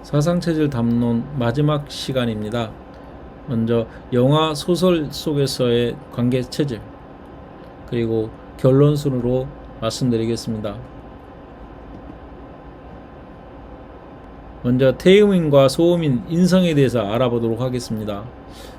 사상체질 담론 마지막 시간입니다. 먼저 영화 소설 속에서의 관계체질, 그리고 결론순으로 말씀드리겠습니다. 먼저 태음인과 소음인 인성에 대해서 알아보도록 하겠습니다.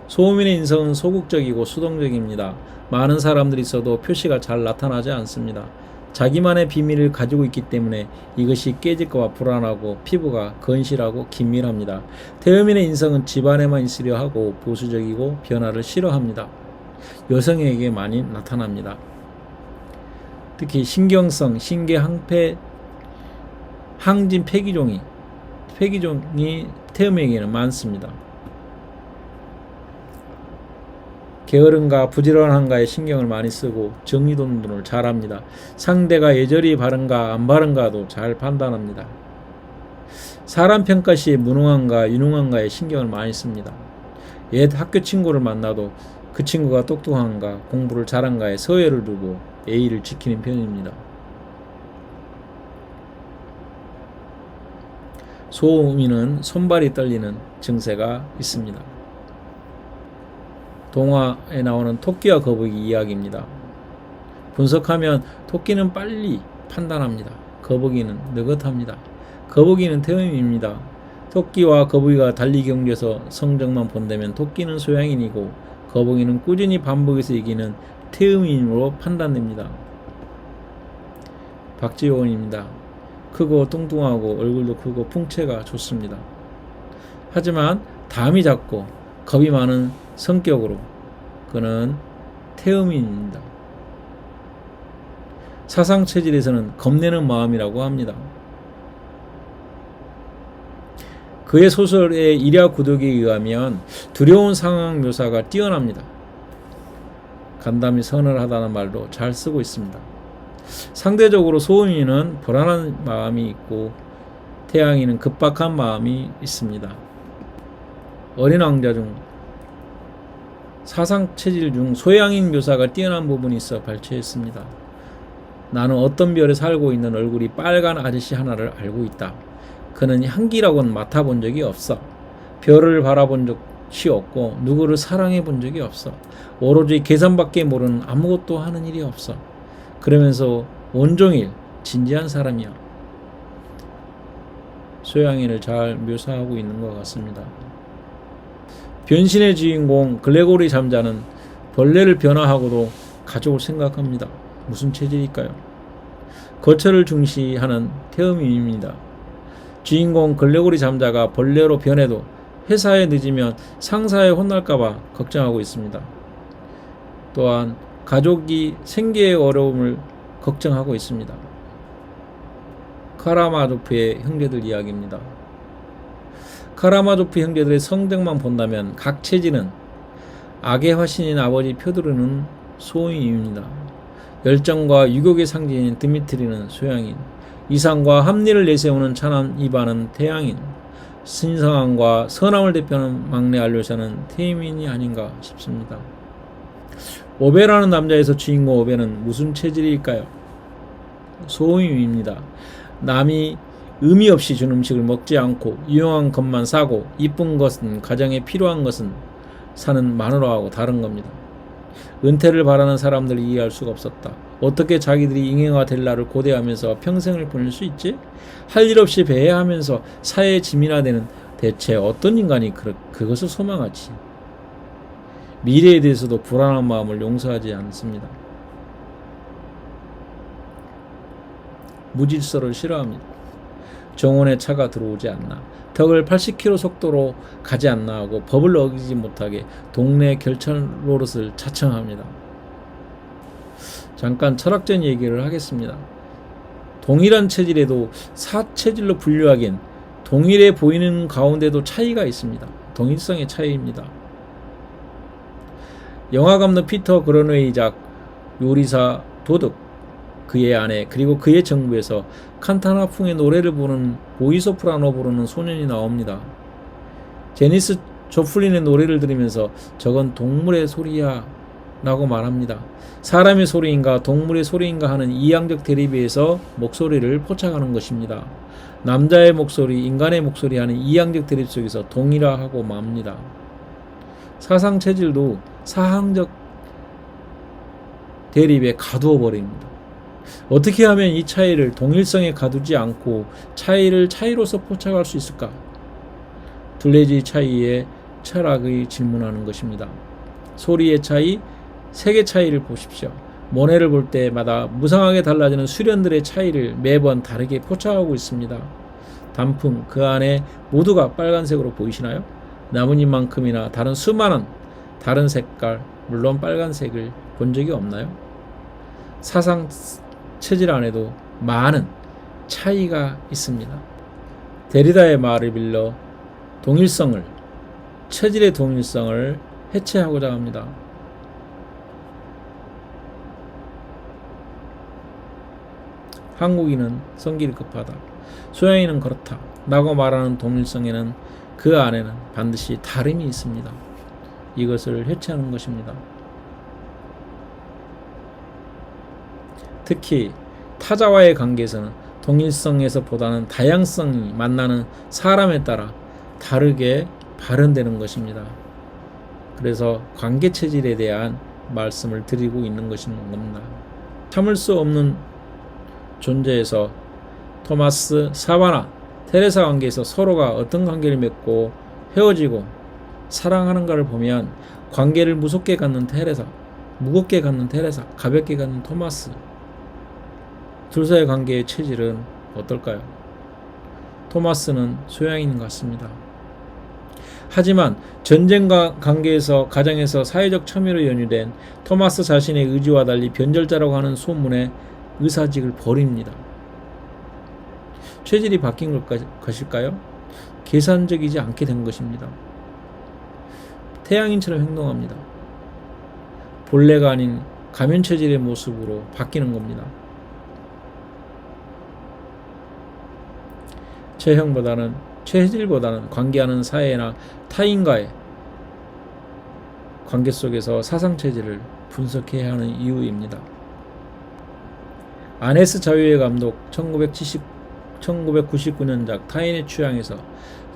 소음인의 인성은 소극적이고 수동적입니다. 많은 사람들이 있어도 표시가 잘 나타나지 않습니다. 자기만의 비밀을 가지고 있기 때문에 이것이 깨질까 봐 불안하고 피부가 건실하고 긴밀합니다. 태음인의 인성은 집안에만 있으려 하고 보수적이고 변화를 싫어합니다. 여성에게 많이 나타납니다. 특히 신경성, 신계 항진 폐기종이 태음에게는 많습니다. 게으름과 부지런함과의 신경을 많이 쓰고 정리동돈을 잘합니다. 상대가 예절이 바른가 안 바른가도 잘 판단합니다. 사람 평가 시에 무능함과 유능함과의 신경을 많이 씁니다. 옛 학교 친구를 만나도 그 친구가 똑똑한가 공부를 잘한가에 서열을 두고 예의를 지키는 편입니다. 소음인은 손발이 떨리는 증세가 있습니다. 동화에 나오는 토끼와 거북이 이야기입니다. 분석하면 토끼는 빨리 판단합니다. 거북이는 느긋합니다. 거북이는 태음입니다. 토끼와 거북이가 달리 경주에서 성적만 본다면 토끼는 소양인이고 거북이는 꾸준히 반복해서 이기는 태음인으로 판단됩니다. 박지원입니다. 크고 뚱뚱하고 얼굴도 크고 풍채가 좋습니다. 하지만 담이 작고 겁이 많은 성격으로 그는 태음인입니다. 사상체질에서는 겁내는 마음이라고 합니다. 그의 소설의 일야 구독에 의하면 두려운 상황 묘사가 뛰어납니다. 간담이 서늘하다는 말도 잘 쓰고 있습니다. 상대적으로 소음인은 불안한 마음이 있고 태양인은 급박한 마음이 있습니다. 어린 왕자 중 사상체질 중 소양인 묘사가 뛰어난 부분이 있어 발췌했습니다. 나는 어떤 별에 살고 있는 얼굴이 빨간 아저씨 하나를 알고 있다. 그는 향기라고는 맡아본 적이 없어. 별을 바라본 적이 없고 누구를 사랑해 본 적이 없어. 오로지 계산밖에 모르는 아무것도 하는 일이 없어. 그러면서 온종일 진지한 사람이야. 소양인을 잘 묘사하고 있는 것 같습니다. 변신의 주인공 글레고리 잠자는 벌레를 변화하고도 가족을 생각합니다. 무슨 체질일까요? 거처를 중시하는 태음인입니다. 주인공 글레고리 잠자가 벌레로 변해도 회사에 늦으면 상사에 혼날까봐 걱정하고 있습니다. 또한 가족이 생계의 어려움을 걱정하고 있습니다. 카라마조프의 형제들 이야기입니다. 카라마조프 형제들의 성적만 본다면 각 체질은 악의 화신인 아버지 표드르는 소음인입니다. 열정과 유격의 상징인 드미트리는 소양인, 이상과 합리를 내세우는 찬한 이반은 태양인, 신성함과 선함을 대표하는 막내 알료샤는 태임인이 아닌가 싶습니다. 오베라는 남자에서 주인공 오베는 무슨 체질일까요? 소음인입니다. 남이 의미 없이 준 음식을 먹지 않고 유용한 것만 사고 이쁜 것은 가정에 필요한 것은 사는 마누라하고 다른 겁니다. 은퇴를 바라는 사람들을 이해할 수가 없었다. 어떻게 자기들이 잉여가 될 날을 고대하면서 평생을 보낼 수 있지? 할 일 없이 배회하면서 사회의 짐이나 되는 대체 어떤 인간이 그것을 소망하지? 미래에 대해서도 불안한 마음을 용서하지 않습니다. 무질서를 싫어합니다. 정원에 차가 들어오지 않나, 덕을 80km 속도로 가지 않나 하고 법을 어기지 못하게 동네 결철 노릇을 자청합니다. 잠깐 철학적 얘기를 하겠습니다. 동일한 체질에도 사체질로 분류하기엔 동일해 보이는 가운데도 차이가 있습니다. 동일성의 차이입니다. 영화감독 피터 그런웨이 작 요리사 도둑, 그의 아내 그리고 그의 정부에서 칸타나풍의 노래를 부르는 보이소프라노 부르는 소년이 나옵니다. 제니스 조플린의 노래를 들으면서 저건 동물의 소리야 라고 말합니다. 사람의 소리인가 동물의 소리인가 하는 이양적 대립에서 목소리를 포착하는 것입니다. 남자의 목소리, 인간의 목소리 하는 이양적 대립 속에서 동일화하고 맙니다. 사상 체질도 사항적 대립에 가두어 버립니다. 어떻게 하면 이 차이를 동일성에 가두지 않고 차이를 차이로서 포착할 수 있을까? 둘레질 차이에 철학의 질문하는 것입니다. 소리의 차이, 색의 차이를 보십시오. 모네를 볼 때마다 무상하게 달라지는 수련들의 차이를 매번 다르게 포착하고 있습니다. 단품 그 안에 모두가 빨간색으로 보이시나요? 나뭇잎만큼이나 다른 수많은 다른 색깔, 물론 빨간색을 본 적이 없나요? 사상 체질 안에도 많은 차이가 있습니다. 데리다의 말을 빌려 동일성을, 체질의 동일성을 해체하고자 합니다. 한국인은 성질이 급하다. 소양인은 그렇다. 라고 말하는 동일성에는 그 안에는 반드시 다름이 있습니다. 이것을 해체하는 것입니다. 특히 타자와의 관계에서는 동일성에서 보다는 다양성이 만나는 사람에 따라 다르게 발현되는 것입니다. 그래서 관계체질에 대한 말씀을 드리고 있는 것인 겁니다. 참을 수 없는 존재에서 토마스, 사바나, 테레사 관계에서 서로가 어떤 관계를 맺고 헤어지고 사랑하는가를 보면 관계를 무섭게 갖는 테레사, 무겁게 갖는 테레사, 가볍게 갖는 토마스, 둘 사이의 관계의 체질은 어떨까요? 토마스는 소양인 같습니다. 하지만 전쟁 관계에서 가정에서 사회적 첨예로 연유된 토마스 자신의 의지와 달리 변절자라고 하는 소문에 의사직을 버립니다. 체질이 바뀐 것일까요? 계산적이지 않게 된 것입니다. 태양인처럼 행동합니다. 본래가 아닌 가면 체질의 모습으로 바뀌는 겁니다. 체질보다는 관계하는 사회나 타인과의 관계 속에서 사상 체질을 분석해야 하는 이유입니다. 아네스 자유의 감독 1999년작 타인의 취향에서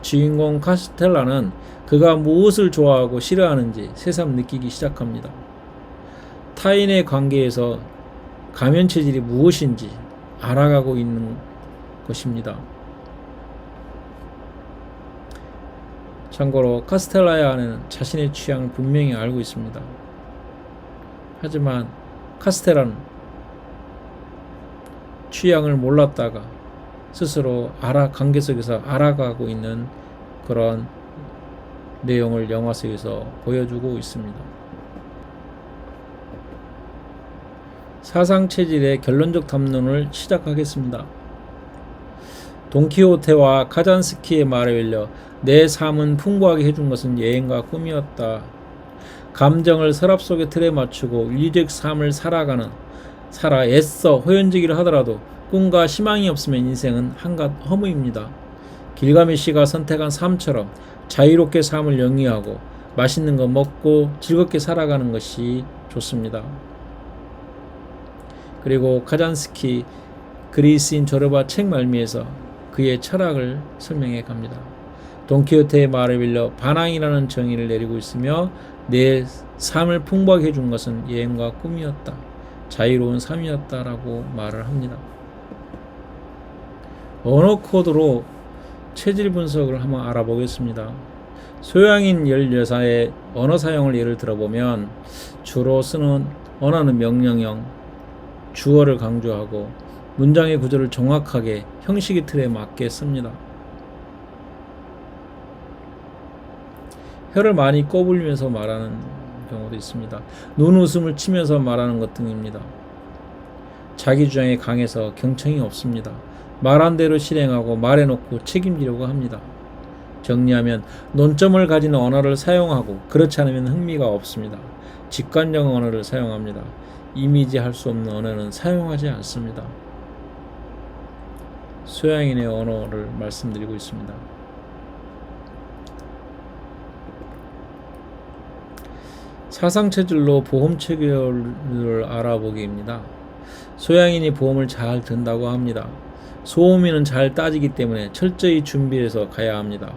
주인공 카스텔라는 그가 무엇을 좋아하고 싫어하는지 새삼 느끼기 시작합니다. 타인의 관계에서 가면 체질이 무엇인지 알아가고 있는 것입니다. 참고로 카스텔라의 아내는 자신의 취향을 분명히 알고 있습니다. 하지만 카스텔라는 취향을 몰랐다가 스스로 관계 속에서 알아가고 있는 그런 내용을 영화 속에서 보여주고 있습니다. 사상체질의 결론적 담론을 시작하겠습니다. 돈키호테와 카잔스키의 말에 빌려 내 삶은 풍부하게 해준 것은 여행과 꿈이었다. 감정을 서랍 속의 틀에 맞추고 윤리적 삶을 살아 애써 호연지기를 하더라도 꿈과 희망이 없으면 인생은 한갓 허무입니다. 길가메시가 선택한 삶처럼 자유롭게 삶을 영위하고 맛있는 거 먹고 즐겁게 살아가는 것이 좋습니다. 그리고 카잔스키 그리스인 조르바 책 말미에서 그의 철학을 설명해 갑니다. 돈키호테의 말을 빌려 반항이라는 정의를 내리고 있으며 내 삶을 풍부하게 해준 것은 여행과 꿈이었다. 자유로운 삶이었다라고 말을 합니다. 언어 코드로 체질 분석을 한번 알아보겠습니다. 소양인 16사의 언어 사용을 예를 들어보면 주로 쓰는 언어는 명령형, 주어를 강조하고 문장의 구조를 정확하게 형식의 틀에 맞게 씁니다. 혀를 많이 꼬불면서 말하는 경우도 있습니다. 눈웃음을 치면서 말하는 것 등입니다. 자기 주장에 강해서 경청이 없습니다. 말한 대로 실행하고 말해놓고 책임지려고 합니다. 정리하면 논점을 가진 언어를 사용하고 그렇지 않으면 흥미가 없습니다. 직관적 언어를 사용합니다. 이미지할 수 없는 언어는 사용하지 않습니다. 소양인의 언어를 말씀드리고 있습니다. 사상체질로 보험 체결을 알아보기입니다. 소양인이 보험을 잘 든다고 합니다. 소음이는 잘 따지기 때문에 철저히 준비해서 가야 합니다.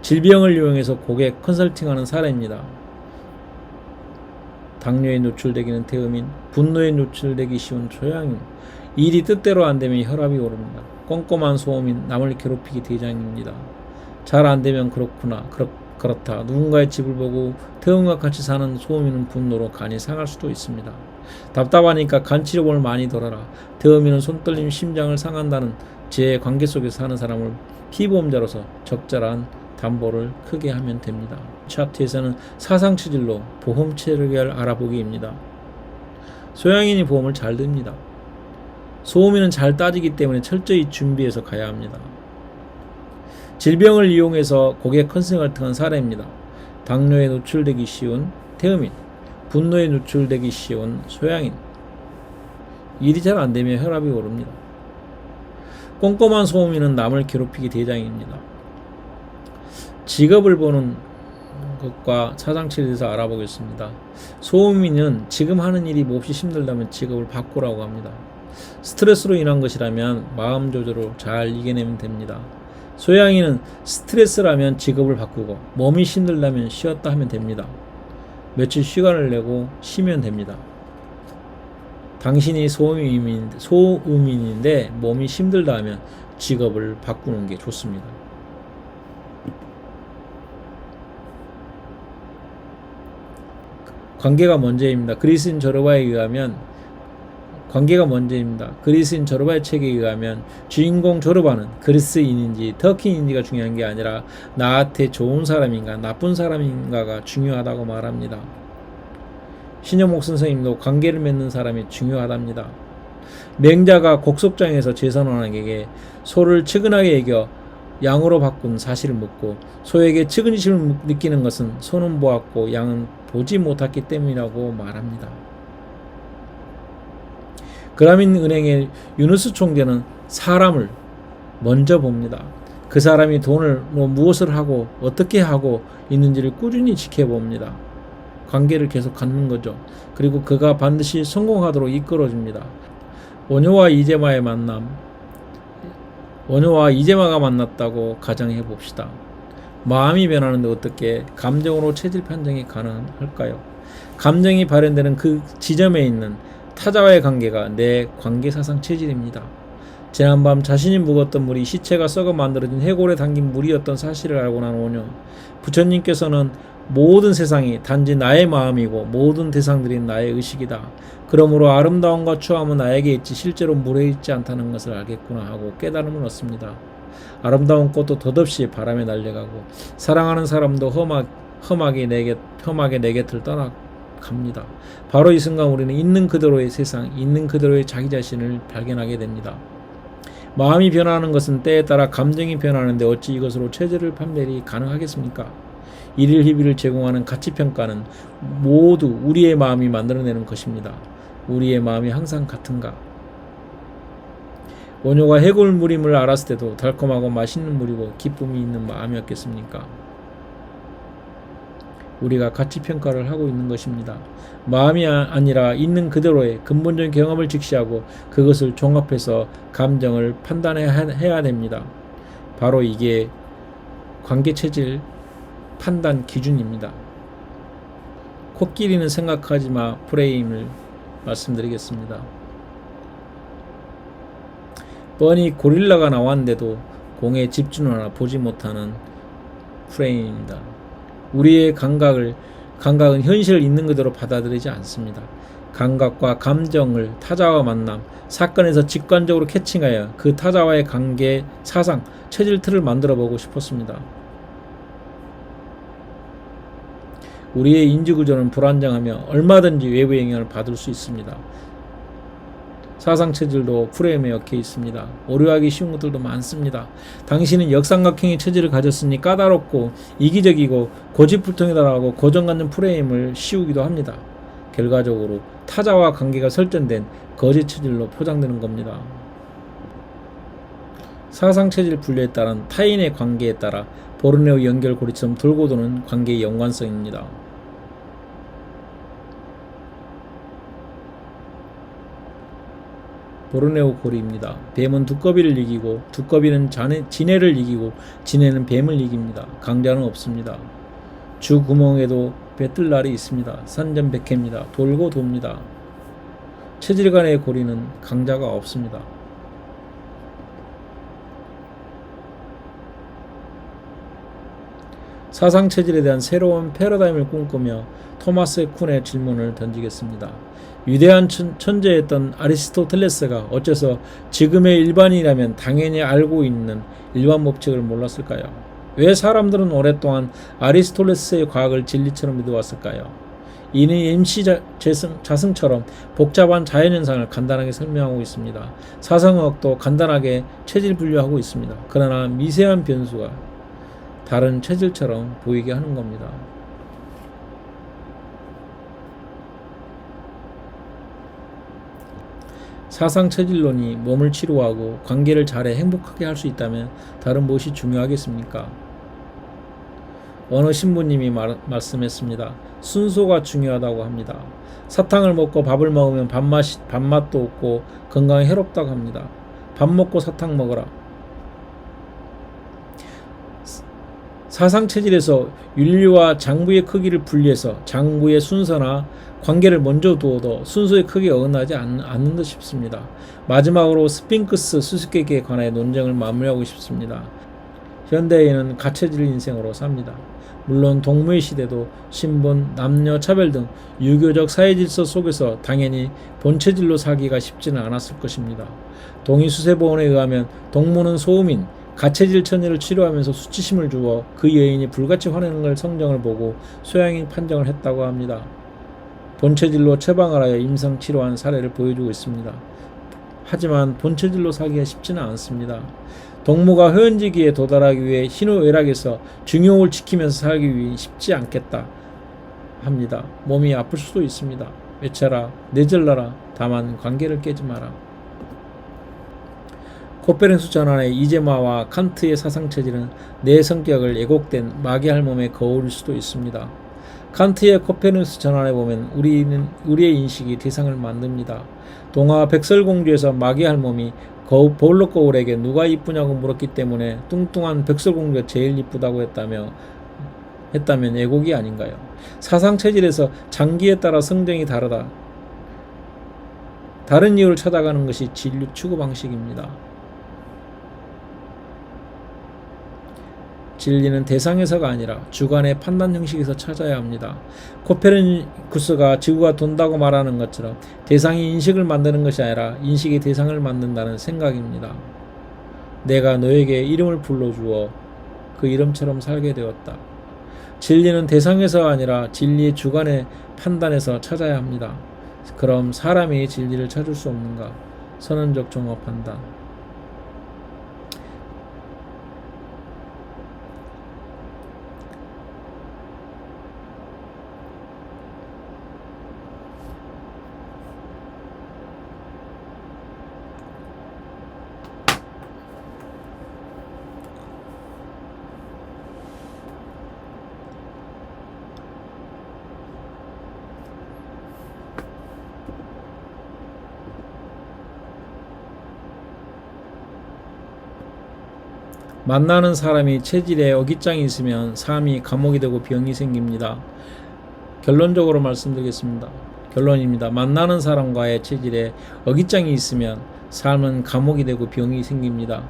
질병을 이용해서 고객 컨설팅하는 사례입니다. 당뇨에 노출되기는 태음인, 분노에 노출되기 쉬운 소양인, 일이 뜻대로 안 되면 혈압이 오릅니다. 꼼꼼한 소음인, 남을 괴롭히기 대장입니다. 잘 안 되면 그렇구나, 그렇다. 누군가의 집을 보고 태음과 같이 사는 소음인은 분노로 간이 상할 수도 있습니다. 답답하니까 간 치료법을 많이 돌아라. 태음인은 손떨림, 심장을 상한다는 제 관계 속에서 사는 사람을 피보험자로서 적절한 담보를 크게 하면 됩니다. 차트에서는 사상체질로 보험 체력을 알아보기입니다. 소양인이 보험을 잘 듭니다. 소음인은 잘 따지기 때문에 철저히 준비해서 가야 합니다. 질병을 이용해서 고객 컨설팅을 사례입니다. 당뇨에 노출되기 쉬운 태음인, 분노에 노출되기 쉬운 소양인, 일이 잘 안되면 혈압이 오릅니다. 꼼꼼한 소음인은 남을 괴롭히기 대장입니다. 직업을 보는 것과 사상체에 대해서 알아보겠습니다. 소음인은 지금 하는 일이 몹시 힘들다면 직업을 바꾸라고 합니다. 스트레스로 인한 것이라면 마음 조절로 잘 이겨내면 됩니다. 소양인은 스트레스라면 직업을 바꾸고 몸이 힘들다면 쉬었다 하면 됩니다. 며칠 시간을 내고 쉬면 됩니다. 당신이 소음인인데 몸이 힘들다 하면 직업을 바꾸는 게 좋습니다. 관계가 문제입니다. 그리스인 저르바에 의하면 책에 의하면 주인공 저르바는 그리스인인지 터키인지가 중요한 게 아니라 나한테 좋은 사람인가 나쁜 사람인가가 중요하다고 말합니다. 신여목 선생님도 관계를 맺는 사람이 중요하답니다. 맹자가 곡석장에서 제선원에게 소를 측은하게 이겨 양으로 바꾼 사실을 묻고 소에게 측은심을 느끼는 것은 소는 보았고 양은 보지 못했기 때문이라고 말합니다. 그라민 은행의 유누스 총재는 사람을 먼저 봅니다. 그 사람이 돈을 무엇을 하고 어떻게 하고 있는지를 꾸준히 지켜봅니다. 관계를 계속 갖는 거죠. 그리고 그가 반드시 성공하도록 이끌어줍니다. 원효와 이재마가 만났다고 가정해 봅시다. 마음이 변하는데 어떻게 감정으로 체질 판정이 가능할까요? 감정이 발현되는 그 지점에 있는 타자와의 관계가 내 관계사상 체질입니다. 지난밤 자신이 묵었던 물이 시체가 썩어 만들어진 해골에 담긴 물이었던 사실을 알고 난 오녀, 부처님께서는 모든 세상이 단지 나의 마음이고 모든 대상들이 나의 의식이다. 그러므로 아름다움과 추함은 나에게 있지 실제로 물에 있지 않다는 것을 알겠구나 하고 깨달음을 얻습니다. 아름다운 꽃도 덧없이 바람에 날려가고 사랑하는 사람도 험하게 내 곁을 떠나갑니다. 바로 이 순간 우리는 있는 그대로의 세상, 있는 그대로의 자기 자신을 발견하게 됩니다. 마음이 변하는 것은 때에 따라 감정이 변하는데 어찌 이것으로 체질을 판별이 가능하겠습니까? 일일 희비를 제공하는 가치평가는 모두 우리의 마음이 만들어내는 것입니다. 우리의 마음이 항상 같은가? 원효가 해골물임을 알았을 때도 달콤하고 맛있는 물이고 기쁨이 있는 마음이었겠습니까? 우리가 가치평가를 하고 있는 것입니다. 마음이 아니라 있는 그대로의 근본적인 경험을 직시하고 그것을 종합해서 감정을 판단해야 됩니다. 바로 이게 관계체질 판단 기준입니다. 코끼리는 생각하지 마 프레임을 말씀드리겠습니다. 뻔히 고릴라가 나왔는데도 공에 집중하나 보지 못하는 프레임입니다. 우리의 감각은 현실을 있는 그대로 받아들이지 않습니다. 감각과 감정을 타자와 만남, 사건에서 직관적으로 캐칭하여 그 타자와의 관계, 사상, 체질 틀을 만들어 보고 싶었습니다. 우리의 인지구조는 불안정하며 얼마든지 외부 영향을 받을 수 있습니다. 사상체질도 프레임에 얽혀 있습니다. 오류하기 쉬운 것들도 많습니다. 당신은 역삼각형의 체질을 가졌으니 까다롭고 이기적이고 고집불통이다라고 고정관념 프레임을 씌우기도 합니다. 결과적으로 타자와 관계가 설정된 거짓 체질로 포장되는 겁니다. 사상체질 분류에 따른 타인의 관계에 따라 보르네오 연결고리처럼 돌고 도는 관계의 연관성입니다. 보르네오 고리입니다. 뱀은 두꺼비를 이기고 두꺼비는 지네를 이기고 지네는 뱀을 이깁니다. 강자는 없습니다. 주 구멍에도 뱉을 날이 있습니다. 산전백해입니다. 돌고 돕니다. 체질 간의 고리는 강자가 없습니다. 사상 체질에 대한 새로운 패러다임을 꿈꾸며 토마스 쿤의 질문을 던지겠습니다. 위대한 천재였던 아리스토텔레스가 어째서 지금의 일반인이라면 당연히 알고 있는 일반 법칙을 몰랐을까요? 왜 사람들은 오랫동안 아리스토텔레스의 과학을 진리처럼 믿어왔을까요? 이는 MC 자승처럼 복잡한 자연현상을 간단하게 설명하고 있습니다. 사상의학도 간단하게 체질 분류하고 있습니다. 그러나 미세한 변수가 다른 체질처럼 보이게 하는 겁니다. 사상 체질론이 몸을 치료하고 관계를 잘해 행복하게 할 수 있다면 다른 무엇이 중요하겠습니까? 어느 신부님이 말씀했습니다. 순소가 중요하다고 합니다. 사탕을 먹고 밥을 먹으면 밥맛도 없고 건강에 해롭다고 합니다. 밥 먹고 사탕 먹어라. 사상 체질에서 윤리와 장부의 크기를 분리해서 장부의 순서나 관계를 먼저 두어도 순서의 크기에 어긋나지 않는 듯 싶습니다. 마지막으로 스핑크스 수수께끼에 관해 논쟁을 마무리하고 싶습니다. 현대인은 가체질 인생으로 삽니다. 물론 동무의 시대도 신분, 남녀 차별 등 유교적 사회질서 속에서 당연히 본체질로 살기가 쉽지는 않았을 것입니다. 동의수세보원에 의하면 동무는 소음인, 가체질 처녀를 치료하면서 수치심을 주어 그 여인이 불같이 화내는 걸 성정을 보고 소양인 판정을 했다고 합니다. 본체질로 처방을 하여 임상 치료한 사례를 보여주고 있습니다. 하지만 본체질로 살기가 쉽지는 않습니다. 동무가 허연지기에 도달하기 위해 희노애락에서 중용을 지키면서 살기 위해 쉽지 않겠다 합니다. 몸이 아플 수도 있습니다. 외쳐라, 내절라라, 다만 관계를 깨지 마라. 코페르니쿠스 전환의 이제마와 칸트의 사상체질은 내 성격을 애곡된 마귀할 몸에 거울일 수도 있습니다. 칸트의 코페르니쿠스 전환에 보면 우리의 인식이 대상을 만듭니다. 동화 백설공주에서 마귀할 몸이 볼록 거울에게 누가 이쁘냐고 물었기 때문에 뚱뚱한 백설공주가 제일 이쁘다고 했다면 애곡이 아닌가요? 사상체질에서 장기에 따라 성정이 다르다. 다른 이유를 찾아가는 것이 진리 추구 방식입니다. 진리는 대상에서가 아니라 주관의 판단 형식에서 찾아야 합니다. 코페르니쿠스가 지구가 돈다고 말하는 것처럼 대상이 인식을 만드는 것이 아니라 인식이 대상을 만든다는 생각입니다. 내가 너에게 이름을 불러주어 그 이름처럼 살게 되었다. 진리는 대상에서가 아니라 진리의 주관의 판단에서 찾아야 합니다. 그럼 사람이 진리를 찾을 수 없는가? 선언적 종합 판단. 만나는 사람이 체질에 어깃장이 있으면 삶이 감옥이 되고 병이 생깁니다. 결론적으로 말씀드리겠습니다. 결론입니다. 만나는 사람과의 체질에 어깃장이 있으면 삶은 감옥이 되고 병이 생깁니다.